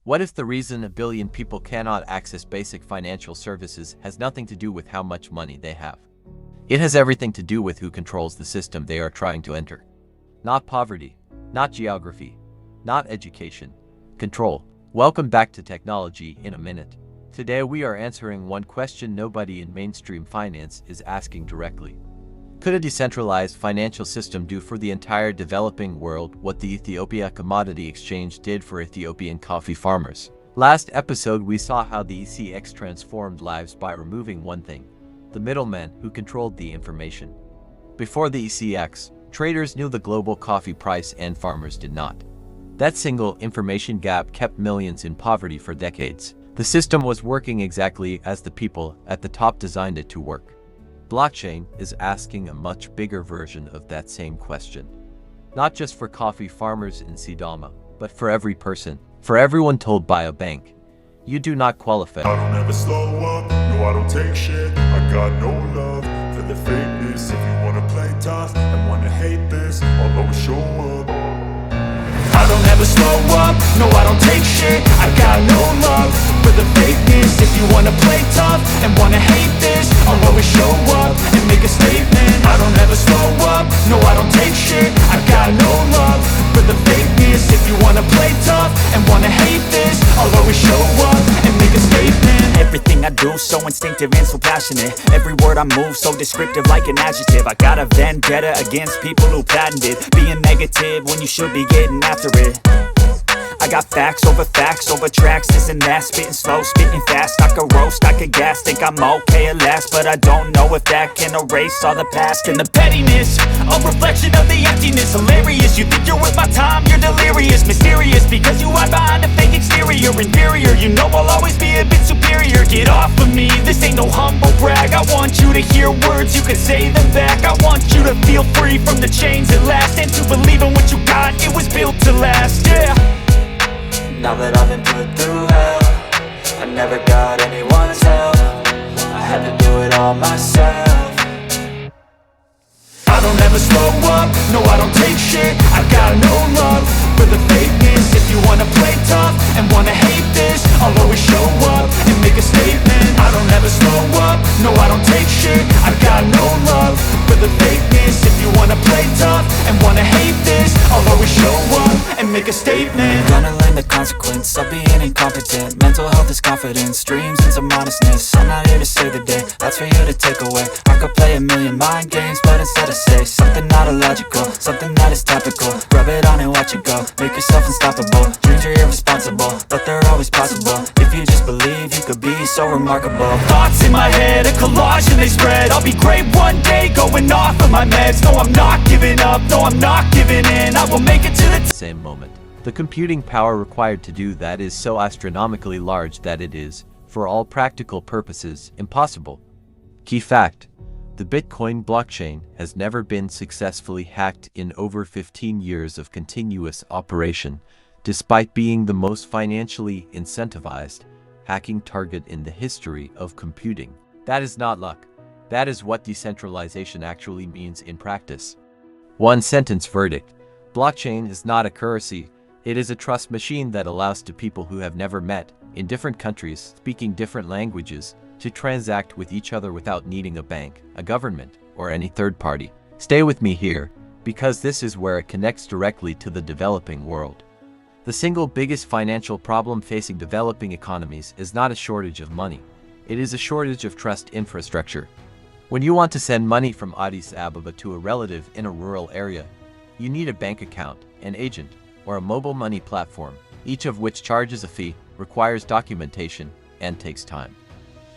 What if the reason a billion people cannot access basic financial services has nothing to do with how much money they have? It has everything to do with who controls the system they are trying to enter. Not poverty, not geography, not education. Control. Welcome back to Technology in a Minute. Today we are answering one question nobody in mainstream finance is asking directly. Could a decentralized financial system do for the entire developing world what the Ethiopia Commodity Exchange did for Ethiopian coffee farmers? Last episode we saw how the ECX transformed lives by removing one thing: the middleman who controlled the information. Before the ECX, traders knew the global coffee price and farmers did not. That single information gap kept millions in poverty for decades. The system was working exactly as the people at the top designed it to work. Blockchain is asking a much bigger version of that same question. Not just for coffee farmers in Sidama, but for every person, for everyone told by a bank, you do not qualify. I don't ever slow up, no I don't take shit. I got no love for the fakeness. If you wanna play tough and wanna hate this, I'll always show up. I don't ever slow up, no I don't take shit. I got no love for the fakeness. If you wanna play tough and wanna hate this, I'll always show up and make a statement. I don't ever slow up, no I don't take shit. I got no love for the fakeness. If you wanna play tough and wanna hate this, I'll always show up and make a statement. Everything I do so instinctive and so passionate. Every word I move so descriptive like an adjective. I got a vendetta against people who patented being negative when you should be getting after it. I got facts over tracks, this and that. Spitting slow, spitting fast. I could roast, I could gas. Think I'm okay at last, but I don't know if that can erase all the past. And the pettiness, a reflection of the emptiness. Hilarious, you think you're worth my time, you're delirious. Mysterious, because you hide behind a fake exterior. Inferior, you know I'll always be a bit superior. Get off of me, this ain't no humble brag. I want you to hear words, you can say them back. I want you to feel free from the chains at last, and to believe in what you got, it was built to last, yeah. Now that I've been put through hell, I never got anyone's help. I had to do it all myself. I don't ever slow up, no I don't take shit. I got no love for the fakeness. If you wanna play tough and wanna hate this, I'll always show up and make a statement. I don't ever slow up, no I don't take shit. I got no love for the fakeness. If you wanna play tough and wanna hate this, I'll always show up and make a statement. Gonna learn the consequence of being incompetent. Mental health is confidence, dreams and some modestness. I'm not here to save the day, that's for you to take away. I could play a million mind games, but instead I say something not illogical, something that is topical. Rub it on and watch it go, make yourself unstoppable. Dreams are irresponsible, but they're always possible. If you just believe, you could be so remarkable. Thoughts in my head, a collage and they spread. I'll be great one day, going off of my meds. No I'm not giving up, no I'm not giving in. I will make it to the Same moment. The computing power required to do that is so astronomically large that it is, for all practical purposes, impossible. Key fact: the Bitcoin blockchain has never been successfully hacked in over 15 years of continuous operation, despite being the most financially incentivized hacking target in the history of computing. That is not luck. That is what decentralization actually means in practice. One sentence verdict: blockchain is not a currency, it is a trust machine that allows to people who have never met, in different countries, speaking different languages, to transact with each other without needing a bank, a government, or any third party. Stay with me here, because this is where it connects directly to the developing world. The single biggest financial problem facing developing economies is not a shortage of money. It is a shortage of trust infrastructure. When you want to send money from Addis Ababa to a relative in a rural area, you need a bank account, an agent, or a mobile money platform, each of which charges a fee, requires documentation, and takes time.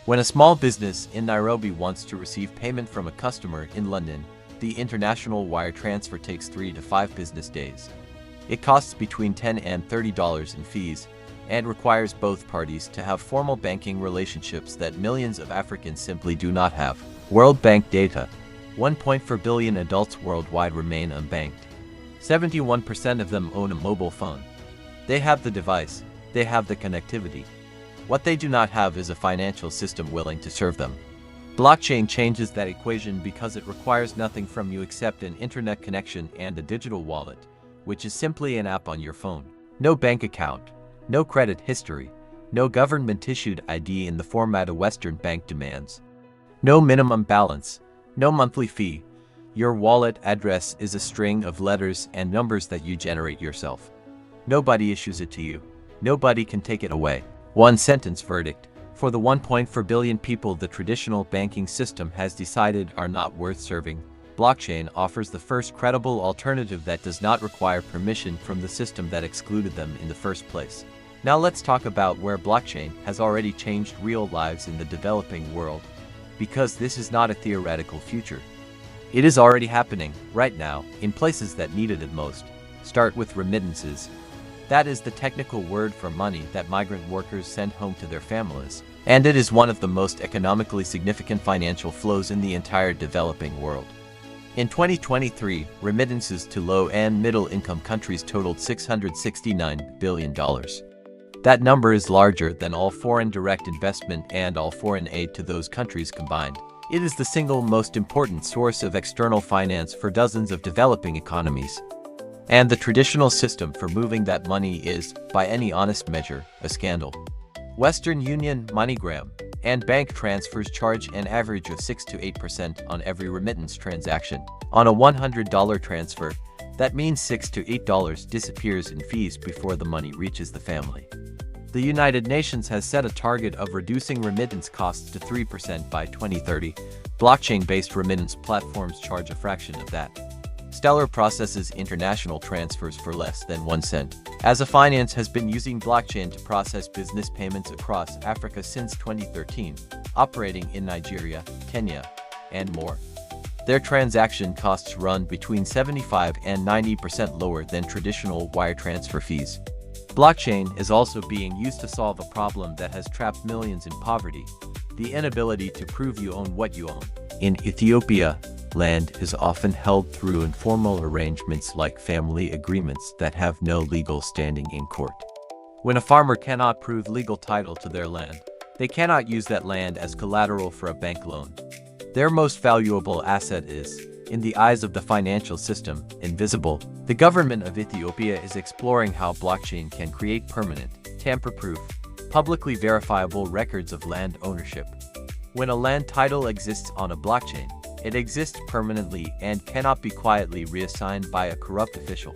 When a small business in Nairobi wants to receive payment from a customer in London, the international wire transfer takes 3 to 5 business days. It costs between $10 and $30 in fees, and requires both parties to have formal banking relationships that millions of Africans simply do not have. World Bank data: 1.4 billion adults worldwide remain unbanked. 71% of them own a mobile phone. They have the device, they have the connectivity. What they do not have is a financial system willing to serve them. Blockchain changes that equation because it requires nothing from you except an internet connection and a digital wallet, which is simply an app on your phone. No bank account, No credit history. No government-issued ID in the format a Western bank demands. No minimum balance. No monthly fee. Your wallet address is a string of letters and numbers that you generate yourself. Nobody issues it to you. Nobody can take it away. One-sentence verdict. For the 1.4 billion people the traditional banking system has decided are not worth serving, blockchain offers the first credible alternative that does not require permission from the system that excluded them in the first place. Now let's talk about where blockchain has already changed real lives in the developing world, because this is not a theoretical future. It is already happening, right now, in places that needed it most. Start with remittances. That is the technical word for money that migrant workers send home to their families, and it is one of the most economically significant financial flows in the entire developing world. In 2023, remittances to low and middle-income countries totaled $669 billion. That number is larger than all foreign direct investment and all foreign aid to those countries combined. It is the single most important source of external finance for dozens of developing economies. And the traditional system for moving that money is, by any honest measure, a scandal. Western Union, MoneyGram, and bank transfers charge an average of 6 to 8% on every remittance transaction. On a $100 transfer, that means $6 to $8 disappears in fees before the money reaches the family. The United Nations has set a target of reducing remittance costs to 3% by 2030. Blockchain-based remittance platforms charge a fraction of that. Stellar processes international transfers for less than 1 cent. As-a-Finance has been using blockchain to process business payments across Africa since 2013, operating in Nigeria, Kenya, and more. Their transaction costs run between 75% and 90% lower than traditional wire transfer fees. Blockchain is also being used to solve a problem that has trapped millions in poverty: the inability to prove you own what you own. In Ethiopia, land is often held through informal arrangements like family agreements that have no legal standing in court. When a farmer cannot prove legal title to their land, they cannot use that land as collateral for a bank loan. Their most valuable asset is, in the eyes of the financial system, invisible. The government of Ethiopia is exploring how blockchain can create permanent, tamper-proof, publicly verifiable records of land ownership. When a land title exists on a blockchain, it exists permanently and cannot be quietly reassigned by a corrupt official.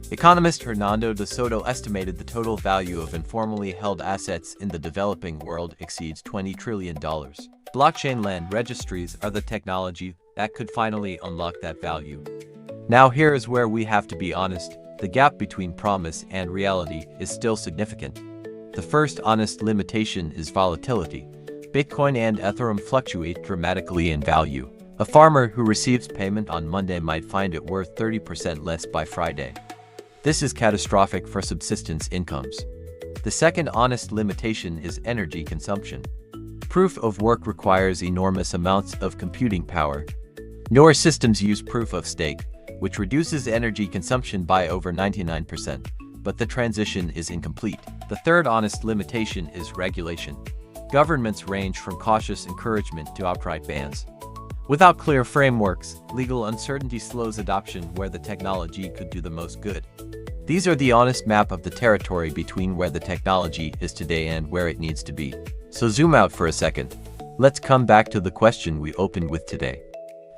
Economist Hernando de Soto estimated the total value of informally held assets in the developing world exceeds $20 trillion. Blockchain land registries are the technology that could finally unlock that value. Now here is where we have to be honest: the gap between promise and reality is still significant. The first honest limitation is volatility. Bitcoin and Ethereum fluctuate dramatically in value. A farmer who receives payment on Monday might find it worth 30% less by Friday. This is catastrophic for subsistence incomes. The second honest limitation is energy consumption. Proof of work requires enormous amounts of computing power. Newer systems use proof of stake, which reduces energy consumption by over 99%, but the transition is incomplete. The third honest limitation is regulation. Governments range from cautious encouragement to outright bans. Without clear frameworks, legal uncertainty slows adoption where the technology could do the most good. These are the honest map of the territory between where the technology is today and where it needs to be. So zoom out for a second. Let's come back to the question we opened with today.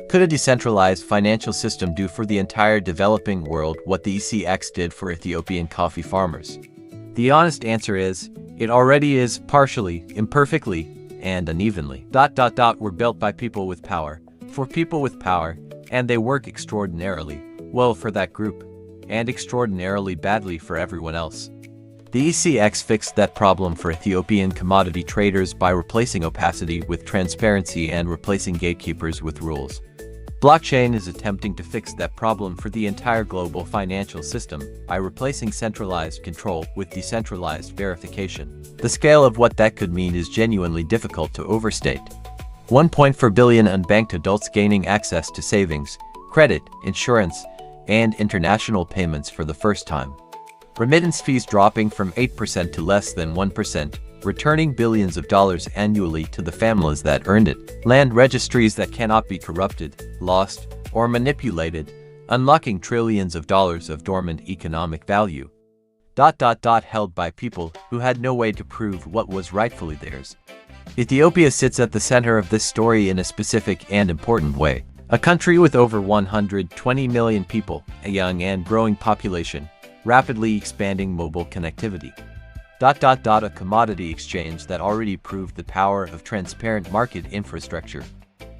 Could a decentralized financial system do for the entire developing world what the ECX did for Ethiopian coffee farmers? The honest answer is, it already is, partially, imperfectly, and unevenly. Were built by people with power, for people with power, and they work extraordinarily well for that group, and extraordinarily badly for everyone else. The ECX fixed that problem for Ethiopian commodity traders by replacing opacity with transparency and replacing gatekeepers with rules. Blockchain is attempting to fix that problem for the entire global financial system by replacing centralized control with decentralized verification. The scale of what that could mean is genuinely difficult to overstate. 1.4 billion unbanked adults gaining access to savings, credit, insurance, and international payments for the first time. Remittance fees dropping from 8% to less than 1%, returning billions of dollars annually to the families that earned it. Land registries that cannot be corrupted, lost, or manipulated, unlocking trillions of dollars of dormant economic value. held by people who had no way to prove what was rightfully theirs. Ethiopia sits at the center of this story in a specific and important way. A country with over 120 million people, a young and growing population, rapidly expanding mobile connectivity. A commodity exchange that already proved the power of transparent market infrastructure.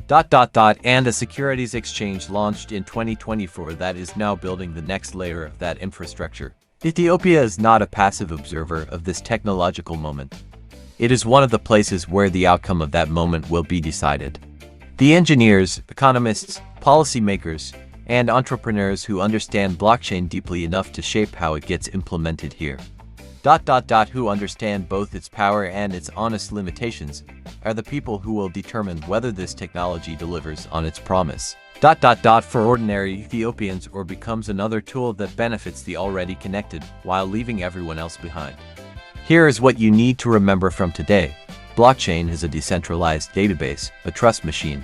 And a securities exchange launched in 2024 that is now building the next layer of that infrastructure. Ethiopia is not a passive observer of this technological moment. It is one of the places where the outcome of that moment will be decided. The engineers, economists, policymakers, and entrepreneurs who understand blockchain deeply enough to shape how it gets implemented here. Who understand both its power and its honest limitations, are the people who will determine whether this technology delivers on its promise. For ordinary Ethiopians or becomes another tool that benefits the already connected while leaving everyone else behind. Here is what you need to remember from today. Blockchain is a decentralized database, a trust machine.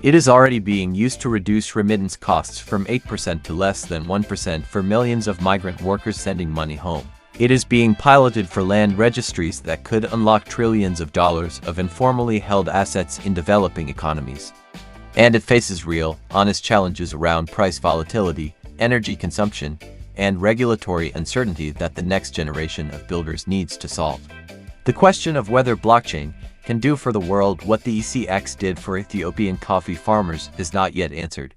It is already being used to reduce remittance costs from 8% to less than 1% for millions of migrant workers sending money home. It is being piloted for land registries that could unlock trillions of dollars of informally held assets in developing economies. And it faces real, honest challenges around price volatility, energy consumption, and regulatory uncertainty that the next generation of builders needs to solve. The question of whether blockchain can do for the world what the ECX did for Ethiopian coffee farmers is not yet answered.